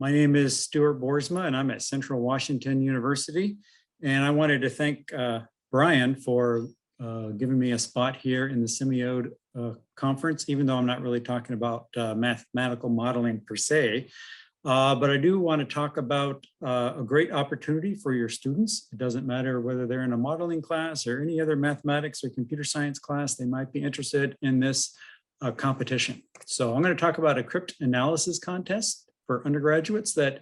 My name is Stuart Boersma, and I'm at Central Washington University. And I wanted to thank Brian for giving me a spot here in the Semiode conference, even though I'm not really talking about mathematical modeling per se. But I do want to talk about a great opportunity for your students. It doesn't matter whether they're in a modeling class or any other mathematics or computer science class, they might be interested in this competition. So I'm going to talk about a cryptanalysis contest for undergraduates that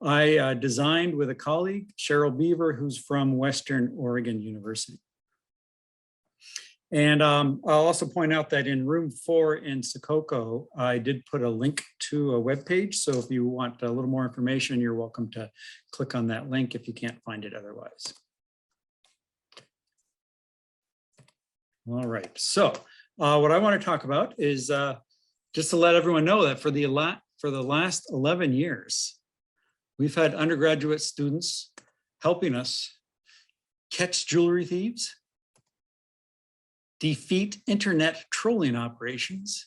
I designed with a colleague, Cheryl Beaver, who's from Western Oregon University. And I'll also point out that in room 4 in Sococo, I did put a link to a webpage. So if you want a little more information, you're welcome to click on that link if you can't find it otherwise. All right, so what I want to talk about is just to let everyone know that for the last 11 years, we've had undergraduate students helping us catch jewelry thieves, defeat internet trolling operations,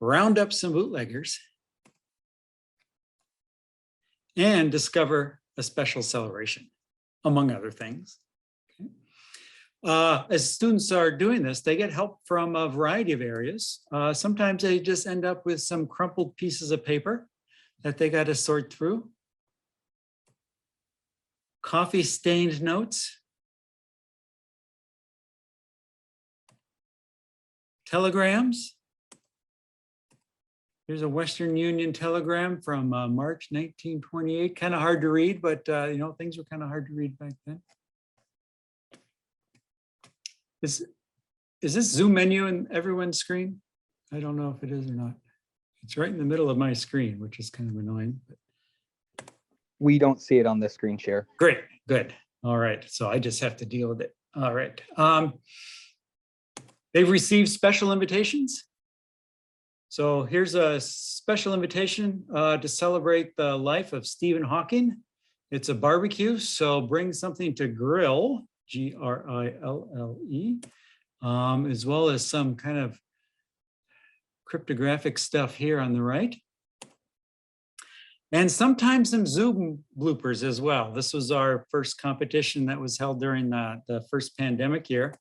round up some bootleggers, and discover a special celebration, among other things. As students are doing this, they get help from a variety of areas. Sometimes they just end up with some crumpled pieces of paper that they got to sort through. Coffee-stained notes. Telegrams. Here's a Western Union telegram from March 1928. Kind of hard to read, but you know, things were kind of hard to read back then. Is this Zoom menu in everyone's screen? I don't know if it is or not. It's right in the middle of my screen, which is kind of annoying. But... We don't see it on the screen share. Great, good. All right, so I just have to deal with it. All right. They've received special invitations. So here's a special invitation to celebrate the life of Stephen Hawking. It's a barbecue, so bring something to grill. G-R-I-L-L-E, as well as some kind of cryptographic stuff here on the right. And sometimes some Zoom bloopers as well. This was our first competition that was held during the first pandemic year.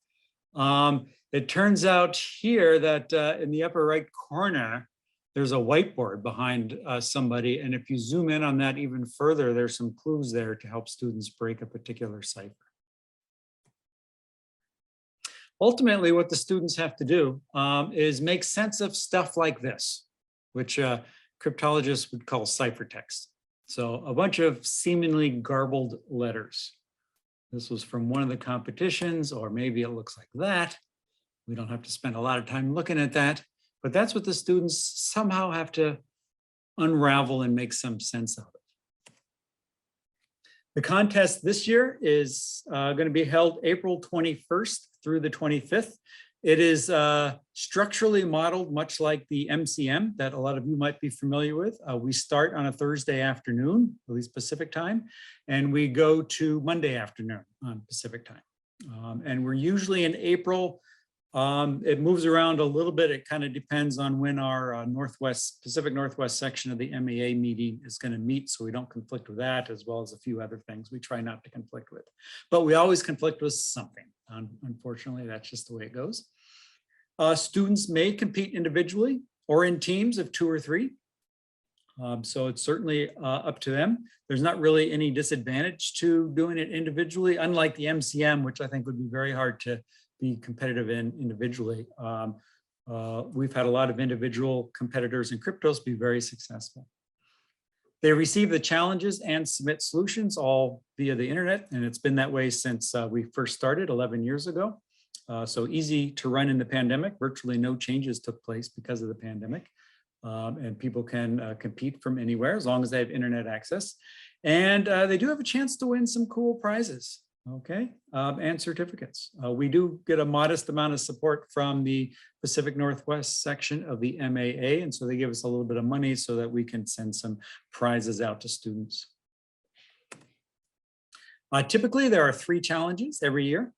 It turns out here that in the upper right corner, there's a whiteboard behind somebody. And if you zoom in on that even further, there's some clues there to help students break a particular cipher. Ultimately, what the students have to do is make sense of stuff like this, which cryptologists would call ciphertext. So a bunch of seemingly garbled letters. This was from one of the competitions, or maybe it looks like that. We don't have to spend a lot of time looking at that, but that's what the students somehow have to unravel and make some sense of it. The contest this year is going to be held April 21st through the 25th. It is structurally modeled much like the MCM that a lot of you might be familiar with. We start on a Thursday afternoon, at least Pacific time, and we go to Monday afternoon on Pacific time. And we're usually in April. It moves around a little bit. It kind of depends on when our Pacific Northwest section of the MEA meeting is going to meet, so we don't conflict with that, as well as a few other things we try not to conflict with. But we always conflict with something. Unfortunately, that's just the way it goes. Students may compete individually or in teams of 2 or 3. So it's certainly up to them. There's not really any disadvantage to doing it individually, unlike the MCM, which I think would be very hard to be competitive in individually. We've had a lot of individual competitors in Kryptos be very successful. They receive the challenges and submit solutions all via the internet, and it's been that way since we first started 11 years ago. So easy to run in the pandemic. Virtually no changes took place because of the pandemic. And people can compete from anywhere as long as they have internet access. And they do have a chance to win some cool prizes. Okay, and certificates. We do get a modest amount of support from the Pacific Northwest section of the MAA, and so they give us a little bit of money so that we can send some prizes out to students. Typically, there are 3 challenges every year.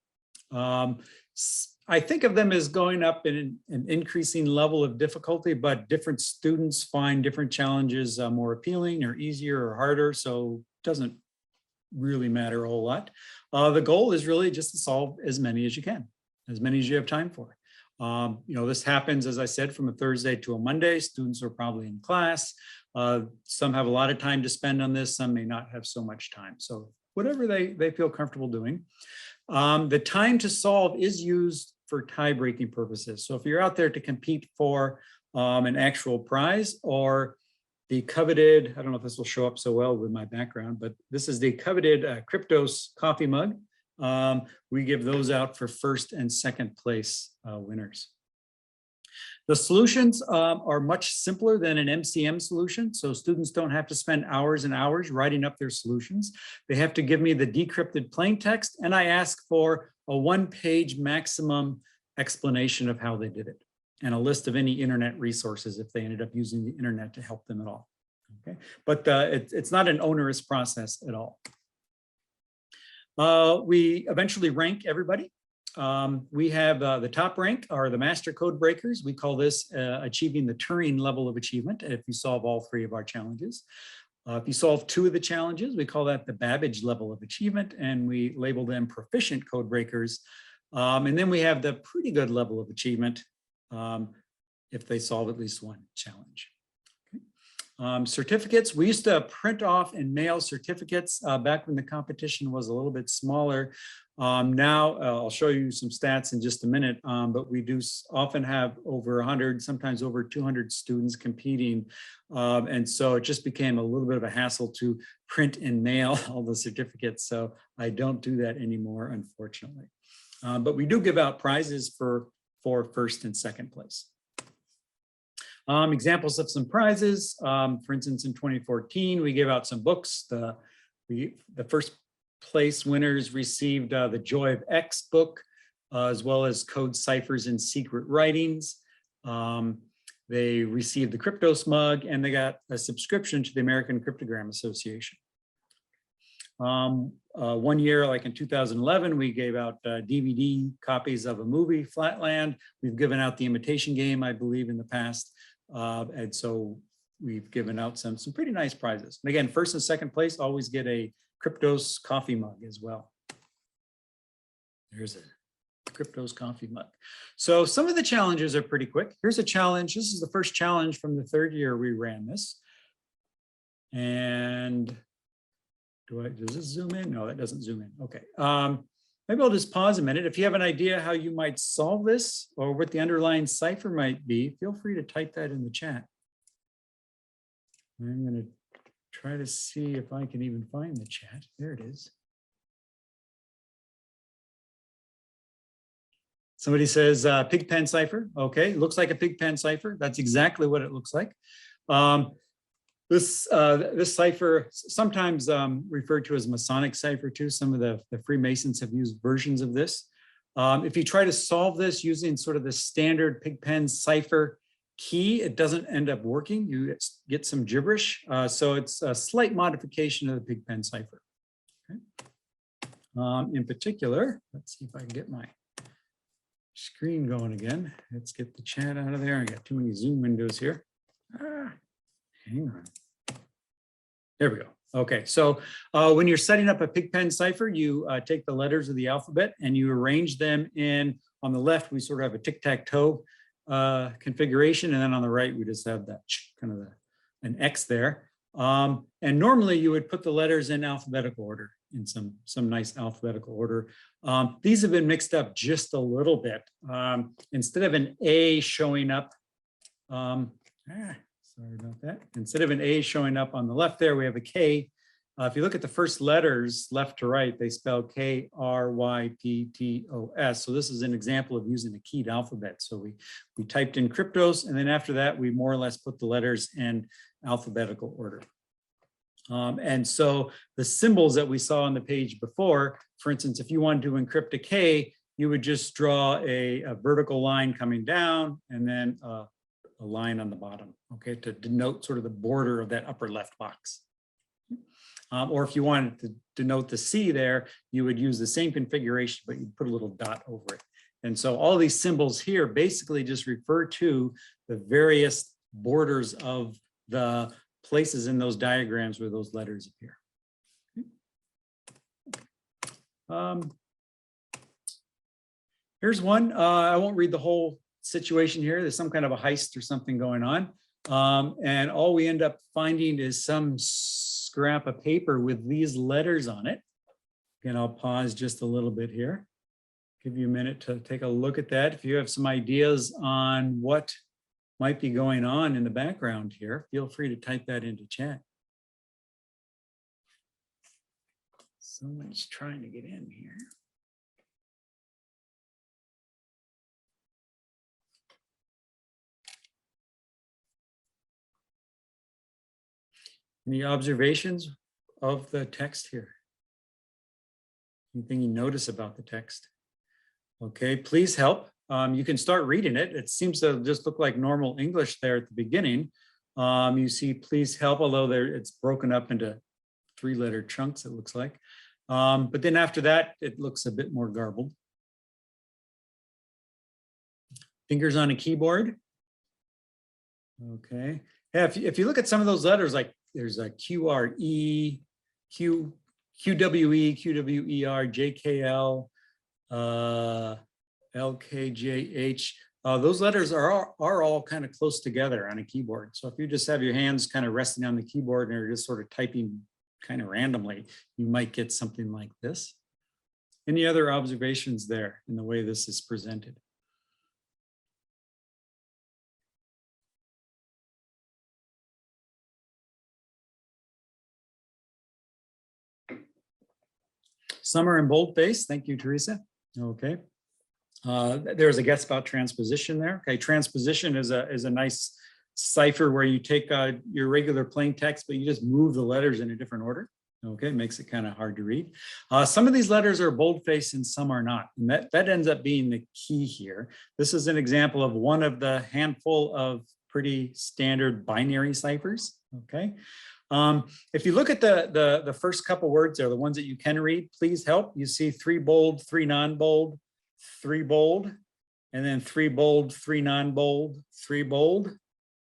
I think of them as going up in an increasing level of difficulty, but different students find different challenges more appealing or easier or harder. So it doesn't really matter a whole lot. The goal is really just to solve as many as you can, as many as you have time for. This happens, as I said, from a Thursday to a Monday. Students are probably in class. Some have a lot of time to spend on this. Some may not have so much time. So whatever they feel comfortable doing. The time to solve is used for tie-breaking purposes. So if you're out there to compete for an actual prize or the coveted, I don't know if this will show up so well with my background, but this is the coveted Kryptos coffee mug. We give those out for first and second place winners. The solutions are much simpler than an MCM solution. So students don't have to spend hours and hours writing up their solutions. They have to give me the decrypted plain text, and I ask for a one-page maximum explanation of how they did it and a list of any internet resources if they ended up using the internet to help them at all. Okay, but it's not an onerous process at all. We eventually rank everybody. We have the top rank are the master code breakers. We call this achieving the Turing level of achievement if you solve all 3 of our challenges. If you solve 2 of the challenges, we call that the Babbage level of achievement, and we label them proficient code breakers. And then we have the pretty good level of achievement if they solve at least 1 challenge. Certificates, we used to print off and mail certificates back when the competition was a little bit smaller. Now I'll show you some stats in just a minute, but we do often have over 100, sometimes over 200 students competing. And so it just became a little bit of a hassle to print and mail all the certificates. So I don't do that anymore, unfortunately. But we do give out prizes for first and second place. Examples of some prizes. For instance, in 2014, we gave out some books. The first place winners received the Joy of X book, as well as Code Ciphers and Secret Writings. They received the Kryptos mug, and they got a subscription to the American Cryptogram Association. 1 year, like in 2011, we gave out DVD copies of a movie, Flatland. We've given out the Imitation Game, I believe, in the past. And so we've given out some pretty nice prizes. And again, first and second place always get a Kryptos coffee mug as well. There's a Kryptos coffee mug. So some of the challenges are pretty quick. Here's a challenge. This is the first challenge from the 3rd year we ran this. And does this zoom in? No, that doesn't zoom in. Okay. Maybe I'll just pause a minute. If you have an idea how you might solve this or what the underlying cipher might be, feel free to type that in the chat. I'm going to try to see if I can even find the chat. There it is. Somebody says Pigpen cipher. Okay, looks like a Pigpen cipher. That's exactly what it looks like. This cipher, sometimes referred to as Masonic Cipher too. Some of the Freemasons have used versions of this. If you try to solve this using sort of the standard Pigpen cipher key, it doesn't end up working. You get some gibberish. So it's a slight modification of the Pigpen cipher. Okay. In particular, let's see if I can get my screen going again. Let's get the chat out of there. I got too many Zoom windows here. Hang on. There we go. Okay, so when you're setting up a Pigpen cipher, you take the letters of the alphabet and you arrange them in, on the left, we sort of have a tic-tac-toe configuration, and then on the right, we just have that kind of an X there. And normally you would put the letters in alphabetical order, in some nice alphabetical order. These have been mixed up just a little bit. Instead of an A showing up, sorry about that. Instead of an A showing up on the left there, we have a K. If you look at the first letters left to right, they spell K-R-Y-P-T-O-S. So this is an example of using a keyed alphabet. So we typed in Kryptos, and then after that, we more or less put the letters in alphabetical order. And so the symbols that we saw on the page before, for instance, if you wanted to encrypt a K, you would just draw a vertical line coming down and then a line on the bottom, okay, to denote sort of the border of that upper left box. Or if you wanted to denote the C there, you would use the same configuration, but you'd put a little dot over it. And so all these symbols here basically just refer to the various borders of the places in those diagrams where those letters appear. Here's one. I won't read the whole situation here. There's some kind of a heist or something going on. And all we end up finding is some scrap of paper with these letters on it. Again, I'll pause just a little bit here. Give you a minute to take a look at that. If you have some ideas on what might be going on in the background here, feel free to type that into chat. Someone's trying to get in here. Any observations of the text here? Anything you notice about the text? Okay, please help. You can start reading it. It seems to just look like normal English there at the beginning. You see, please help, although it's broken up into 3-letter chunks, it looks like. But then after that, it looks a bit more garbled. Fingers on a keyboard. Okay. Yeah, if you look at some of those letters, like there's a QRE, QWE, QWER, JKL, LKJH. Those letters are all kind of close together on a keyboard. So if you just have your hands kind of resting on the keyboard and you're just sort of typing kind of randomly, you might get something like this. Any other observations there in the way this is presented? Some are in boldface. Thank you, Teresa. Okay. There's a guess about transposition there. Okay, transposition is a nice cipher where you take your regular plain text, but you just move the letters in a different order. Okay, makes it kind of hard to read. Some of these letters are boldface and some are not. And that ends up being the key here. This is an example of one of the handful of pretty standard binary ciphers. Okay. If you look at the first couple words there, the ones that you can read, please help. You see 3 bold, 3 non-bold, 3 bold, and then 3 bold, 3 non-bold, 3 bold.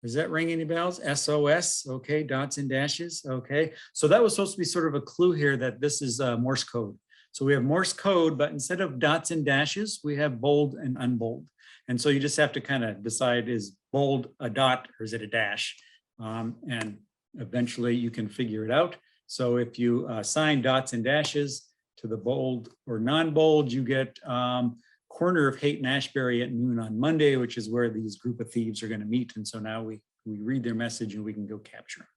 Does that ring any bells? SOS, okay, dots and dashes, okay. So that was supposed to be sort of a clue here that this is Morse code. So we have Morse code, but instead of dots and dashes, we have bold and unbold. And so you just have to kind of decide, is bold a dot or is it a dash? And eventually you can figure it out. So if you assign dots and dashes to the bold or non-bold, you get corner of Haight-Ashbury at noon on Monday, which is where these group of thieves are going to meet. And so now we read their message and we can go capture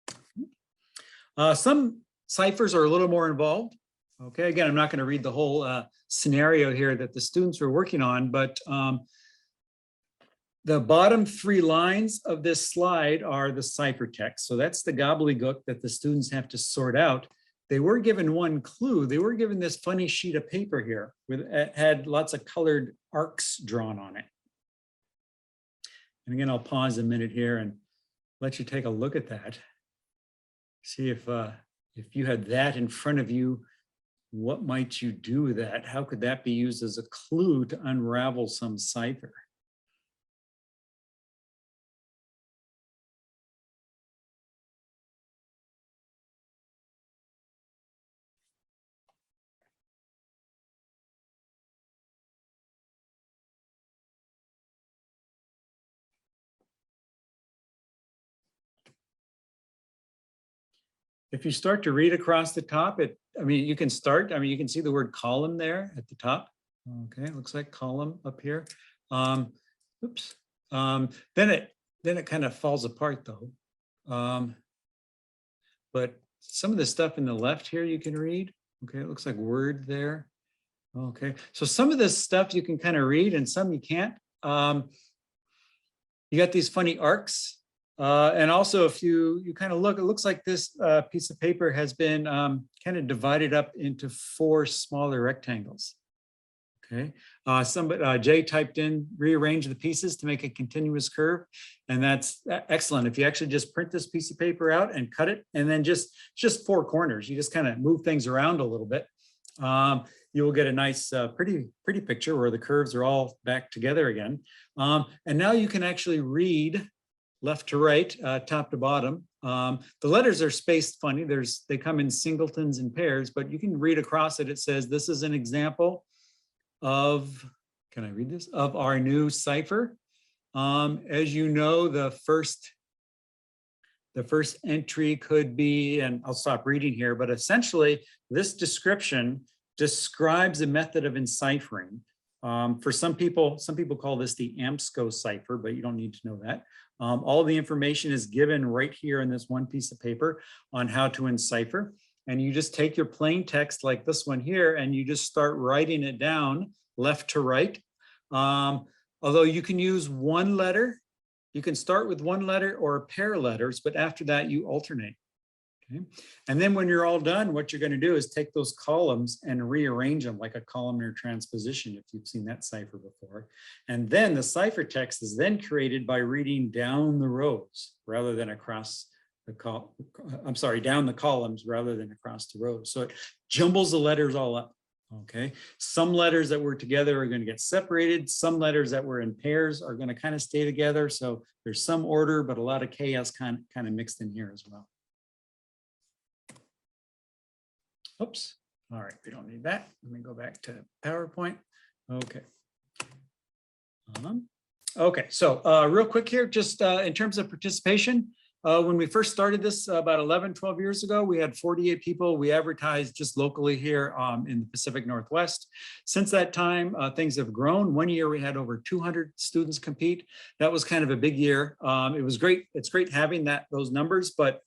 them. Some ciphers are a little more involved. Okay, again, I'm not going to read the whole scenario here that the students were working on, but the bottom 3 lines of this slide are the ciphertext. So that's the gobbledygook that the students have to sort out. They were given one clue. They were given this funny sheet of paper here with had lots of colored arcs drawn on it. And again, I'll pause a minute here and let you take a look at that. See if you had that in front of you, what might you do with that? How could that be used as a clue to unravel some cipher? If you start to read across the top, you can start, you can see the word column there at the top. Okay, it looks like column up here. Oops. Then it kind of falls apart though. But some of the stuff in the left here you can read. Okay, it looks like word there. Okay, so some of this stuff you can kind of read and some you can't. You got these funny arcs. And also, if you kind of look, it looks like this piece of paper has been kind of divided up into 4 smaller rectangles. Okay, Jay typed in, rearrange the pieces to make a continuous curve. And that's excellent. If you actually just print this piece of paper out and cut it, and then just 4 corners, you just kind of move things around a little bit. you will get a nice, pretty picture where the curves are all back together again. And now you can actually read left to right, top to bottom. The letters are spaced funny. They come in singletons and pairs, but you can read across it. It says, this is an example of, can I read this? Of our new cipher. As you know, the first entry could be, and I'll stop reading here, but essentially this description describes a method of enciphering. For some people call this the AMSCO cipher, but you don't need to know that. All the information is given right here in this one piece of paper on how to encipher. And you just take your plain text like this one here, and you just start writing it down left to right. Although you can use one letter, you can start with one letter or a pair of letters, but after that you alternate. Okay. And then when you're all done, what you're going to do is take those columns and rearrange them like a columnar transposition, if you've seen that cipher before. And then the cipher text is then created by reading down the rows rather than across the down the columns rather than across the rows. So it jumbles the letters all up. Okay. Some letters that were together are going to get separated. Some letters that were in pairs are going to kind of stay together. So there's some order, but a lot of chaos kind of mixed in here as well. Oops. All right, we don't need that. Let me go back to PowerPoint. Okay. Okay, so real quick here, just in terms of participation, when we first started this about 11, 12 years ago, we had 48 people. We advertised just locally here in the Pacific Northwest. Since that time, things have grown. One year we had over 200 students compete. That was kind of a big year. It was great. It's great having those numbers, but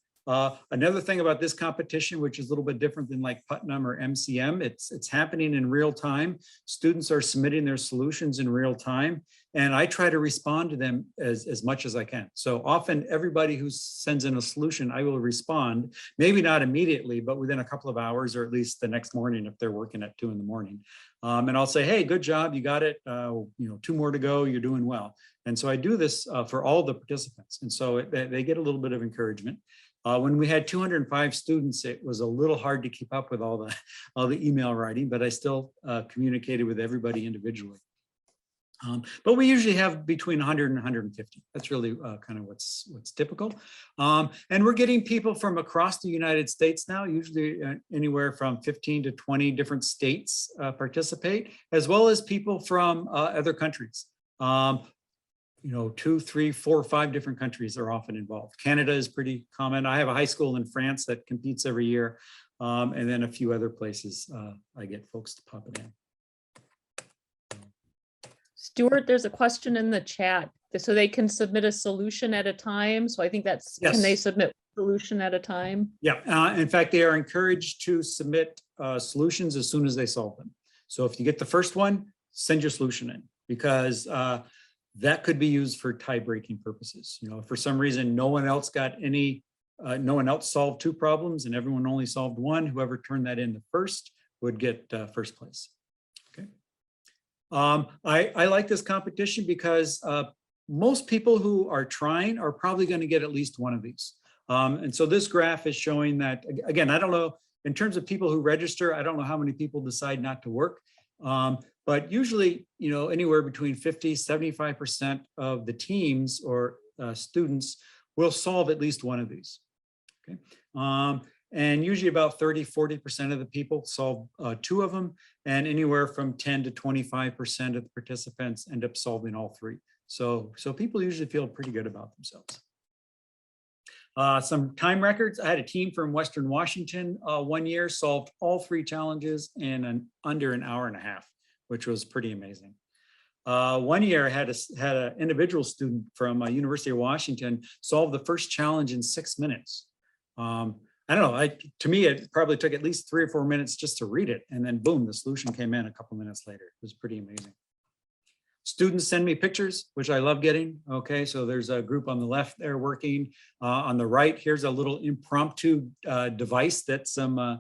another thing about this competition, which is a little bit different than like Putnam or MCM, it's happening in real time. Students are submitting their solutions in real time, and I try to respond to them as much as I can. So often everybody who sends in a solution, I will respond, maybe not immediately, but within a couple of hours, or at least the next morning if they're working at 2 in the morning. And I'll say, hey, good job, you got it. 2 more to go, you're doing well. And so I do this for all the participants. And so they get a little bit of encouragement. When we had 205 students, it was a little hard to keep up with all the email writing, but I still communicated with everybody individually. But we usually have between 100 and 150. That's really kind of what's typical. And we're getting people from across the United States now, usually anywhere from 15 to 20 different states participate, as well as people from other countries. 2, 3, 4, 5 different countries are often involved. Canada is pretty common. I have a high school in France that competes every year. And then a few other places I get folks to pop it in. Stuart, there's a question in the chat. So they can submit a solution at a time. So I think that's, yes. Can they submit a solution at a time? Yeah, in fact, they are encouraged to submit solutions as soon as they solve them. So if you get the first one, send your solution in, because that could be used for tie-breaking purposes. If for some reason no one else got no one else solved 2 problems and everyone only solved 1, whoever turned that in the first would get first place. Okay. I like this competition because most people who are trying are probably going to get at least one of these. And so this graph is showing that, again, I don't know, in terms of people who register, I don't know how many people decide not to work. But usually, anywhere between 50, 75% of the teams or students will solve at least one of these. Okay. And usually about 30, 40% of the people solve 2 of them, and anywhere from 10 to 25% of the participants end up solving all 3. So people usually feel pretty good about themselves. Some time records. I had a team from Western Washington one year, solved all 3 challenges in under an hour and a half, which was pretty amazing. One year I had an individual student from University of Washington solve the first challenge in 6 minutes. I don't know, to me, it probably took at least 3 or 4 minutes just to read it. And then boom, the solution came in a couple minutes later. It was pretty amazing. Students send me pictures, which I love getting. Okay, so there's a group on the left there working. On the right, here's a little impromptu device that some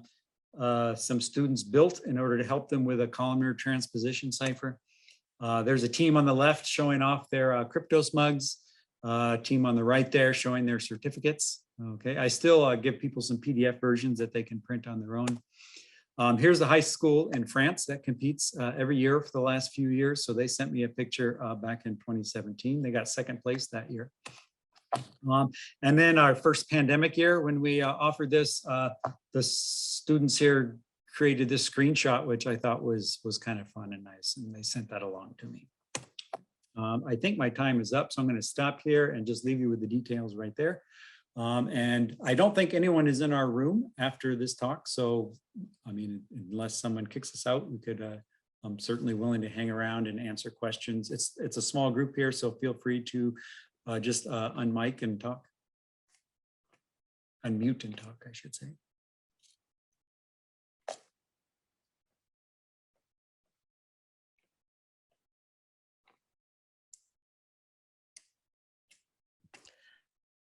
students built in order to help them with a columnar transposition cipher. There's a team on the left showing off their Kryptos mugs. Team on the right there showing their certificates. Okay, I still give people some PDF versions that they can print on their own. Here's the high school in France that competes every year for the last few years. So they sent me a picture back in 2017. They got second place that year. And then our first pandemic year, when we offered this, the students here created this screenshot, which I thought was kind of fun and nice, and they sent that along to me. I think my time is up, so I'm going to stop here and just leave you with the details right there. And I don't think anyone is in our room after this talk, so I mean, unless someone kicks us out, we could. I'm certainly willing to hang around and answer questions. It's a small group here, so feel free to just unmic and talk. Unmute and talk, I should say.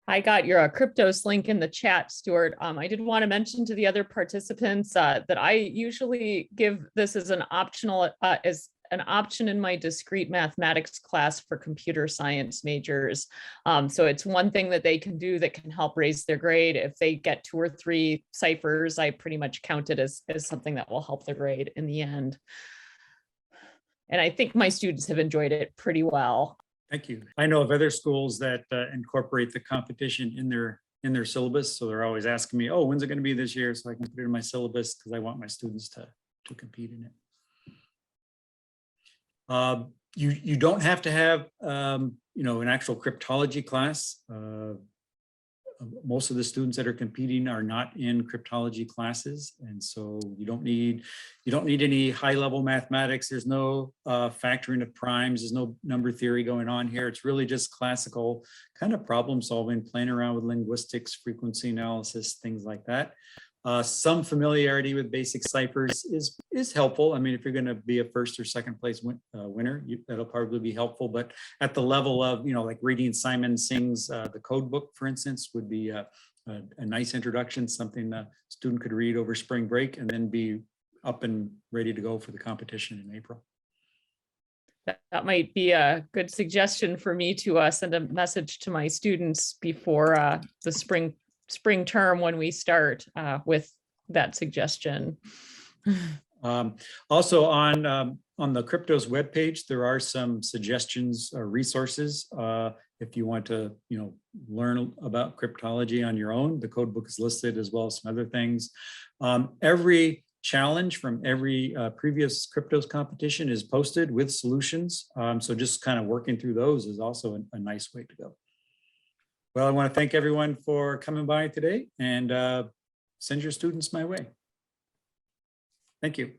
I got your Kryptos link in the chat, Stuart. I did want to mention to the other participants that I usually give this as an optional, as an option in my discrete mathematics class for computer science majors. So it's one thing that they can do that can help raise their grade. If they get 2 or 3 ciphers, I pretty much count it as something that will help their grade in the end. And I think my students have enjoyed it pretty well. Thank you. I know of other schools that incorporate the competition in their syllabus. So they're always asking me, oh, when's it going to be this year? So I can put it in my syllabus because I want my students to compete in it. You don't have to have an actual cryptology class. Most of the students that are competing are not in cryptology classes, and so you don't need any high-level mathematics. There's no factoring of primes. There's no number theory going on here. It's really just classical kind of problem solving, playing around with linguistics, frequency analysis, things like that. Some familiarity with basic ciphers is helpful. I mean, if you're going to be a first or second place winner, that'll probably be helpful. But at the level of, like reading Simon Singh's The Code Book, for instance, would be a nice introduction, something a student could read over spring break and then be up and ready to go for the competition in April. That might be a good suggestion for me to send a message to my students before the spring term when we start with that suggestion. Also on the Kryptos webpage, there are some suggestions or resources if you want to learn about cryptology on your own. The code book is listed as well as some other things. Every challenge from every previous Kryptos competition is posted with solutions. So just kind of working through those is also a nice way to go. Well, I want to thank everyone for coming by today and send your students my way. Thank you.